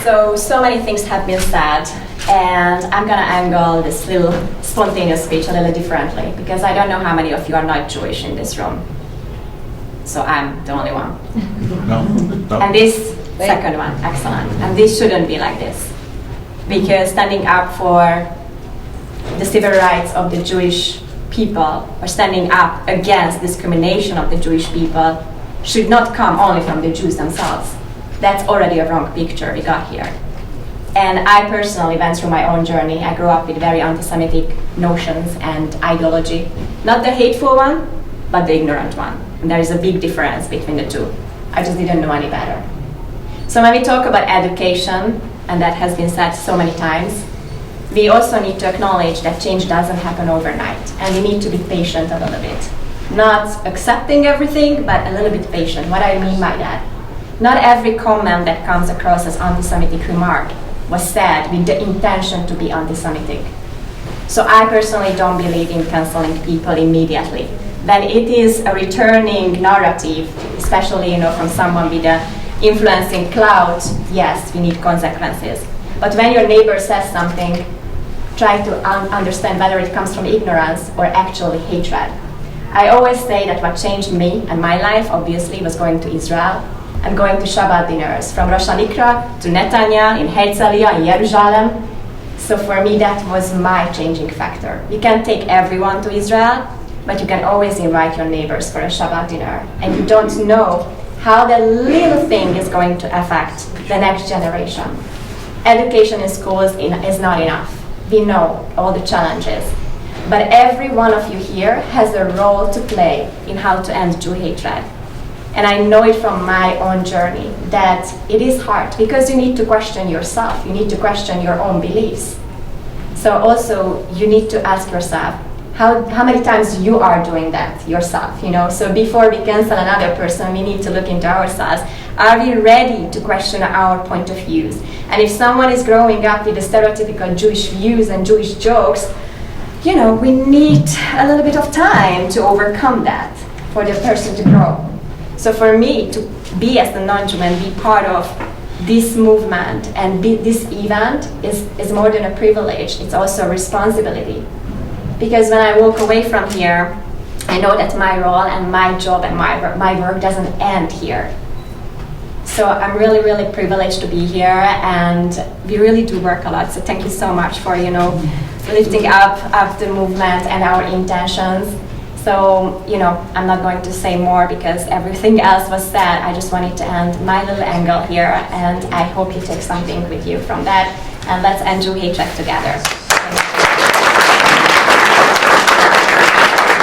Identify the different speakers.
Speaker 1: So many things have been said, and I'm gonna angle this little spontaneous speech a little differently, because I don't know how many of you are not Jewish in this room. So I'm the only one.
Speaker 2: No.
Speaker 1: And this second one, excellent. And this shouldn't be like this, because standing up for the civil rights of the Jewish people, or standing up against discrimination of the Jewish people, should not come only from the Jews themselves. That's already a wrong picture we got here. And I personally went through my own journey. I grew up with very anti-Semitic notions and ideology. Not the hateful one, but the ignorant one. And there is a big difference between the two. I just didn't know any better. So when we talk about education, and that has been said so many times, we also need to acknowledge that change doesn't happen overnight. And we need to be patient a little bit. Not accepting everything, but a little bit patient. What I mean by that? Not every comment that comes across as anti-Semitic remark was said with the intention to be anti-Semitic. So I personally don't believe in canceling people immediately. When it is a returning narrative, especially from someone with an influencing clout, yes, we need consequences. But when your neighbor says something, try to understand whether it comes from ignorance or actually hatred. I always say that what changed me and my life, obviously, was going to Israel and going to Shabbat dinners, from Rosh Hanikra to Netanya, in Herzliya, in Jerusalem. So for me, that was my changing factor. You can't take everyone to Israel, but you can always invite your neighbors for a Shabbat dinner. And you don't know how that little thing is going to affect the next generation. Education in schools is not enough. We know all the challenges. But every one of you here has a role to play in how to end Jew hatred. And I know it from my own journey that it is hard, because you need to question yourself. You need to question your own beliefs. So also you need to ask yourself, how many times you are doing that yourself, So before we cancel another person, we need to look into ourselves. Are we ready to question our point of views? And if someone is growing up with the stereotypical Jewish views and Jewish jokes, we need a little bit of time to overcome that for the person to grow. So for me, to be as a non-Jew and be part of this movement and this event is more than a privilege, it's also a responsibility. Because when I walk away from here, I know that my role and my job and my work doesn't end here. So I'm really, really privileged to be here, and we really do work a lot. So thank you so much for, lifting up the movement and our intentions. So, I'm not going to say more because everything else was said. I just wanted to end my little angle here, and I hope you take something with you from that. And let's end Jew hatred together.